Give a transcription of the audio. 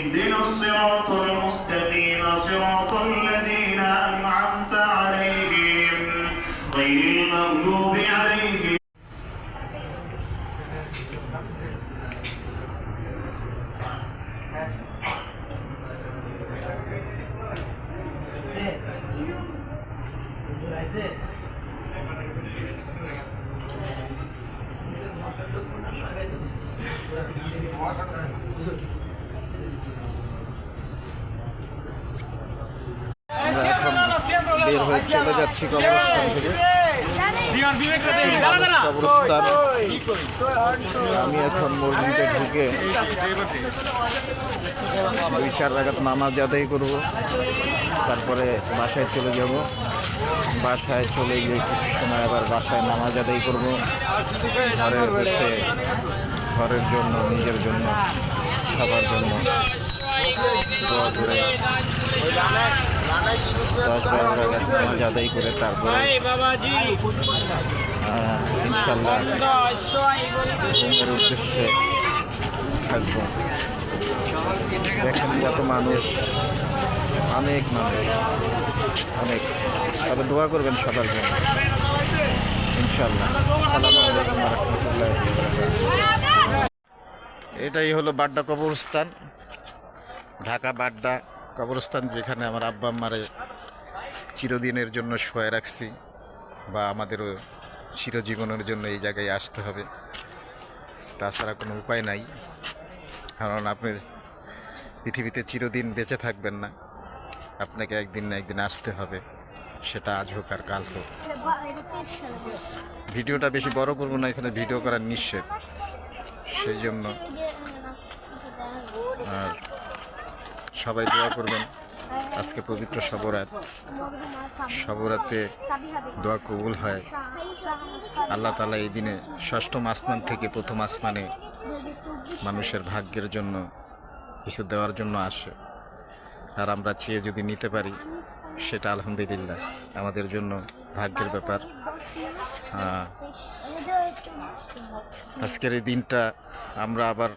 اهدنا الصراط المستقيم صراط الذين أنعمت عليهم غير المغضوب عليهم আমরা এখন বের হয়ে চলে যাচ্ছি কবরস্থান থেকে। কবরস্থান আমি এখন মসজিদে ঢুকে 2-4 রাকাত নামাজ আদায় করব, তারপরে বাসায় চলে যাব। বাসায় চলে গিয়ে কিছু সময় আবার বাসায় নামাজ আদায় করব, ঘরের বসে ঘরের জন্য, নিজের জন্য, সবার জন্য দোয়া করে 10-12 রাকাত নামাজ আদায় করে তারপরে ইনশাল্লাহ ঘুমের উদ্দেশ্যে থাকবো। দেখেন কত মানুষ, অনেক মানুষ, অনেক। তবে দোয়া করবেন সবার জন্য ইনশাল্লাহ। আসসালামু আলাইকুম ওয়া রাহমাতুল্লাহি ওয়া বারাকাতুহু। এটাই হলো বাড্ডা কবরস্থান, ঢাকা বাড্ডা কবরস্থান, যেখানে আমার আব্বা আম্মারে চিরদিনের জন্য শোয়া রাখছি, বা আমাদেরও চিরজীবনের জন্য এই জায়গায় আসতে হবে। তাছাড়া কোনো উপায় নাই, কারণ আপনি পৃথিবীতে চিরদিন বেঁচে থাকবেন না, আপনাকে একদিন না একদিন আসতে হবে, সেটা আজ হোক আর কাল হোক। ভিডিওটা বেশি বড় করবো না, এখানে ভিডিও করার নিষেধ, সেই জন্য। আর সবাই দোয়া করবেন। আজকে পবিত্র শবরাত, শবরাতে দোয়া কবুল হয়। আল্লাহ তাআলা এই দিনে 6ম আসমান থেকে 1ম আসমানে মানুষের ভাগ্যের জন্য কিছু দেওয়ার জন্য আসে, আর আমরা চেয়ে যদি নিতে পারি সেটা আলহামদুলিল্লাহ আমাদের জন্য ভাগ্যের ব্যাপার। আজকের এই দিনটা আমরা আবার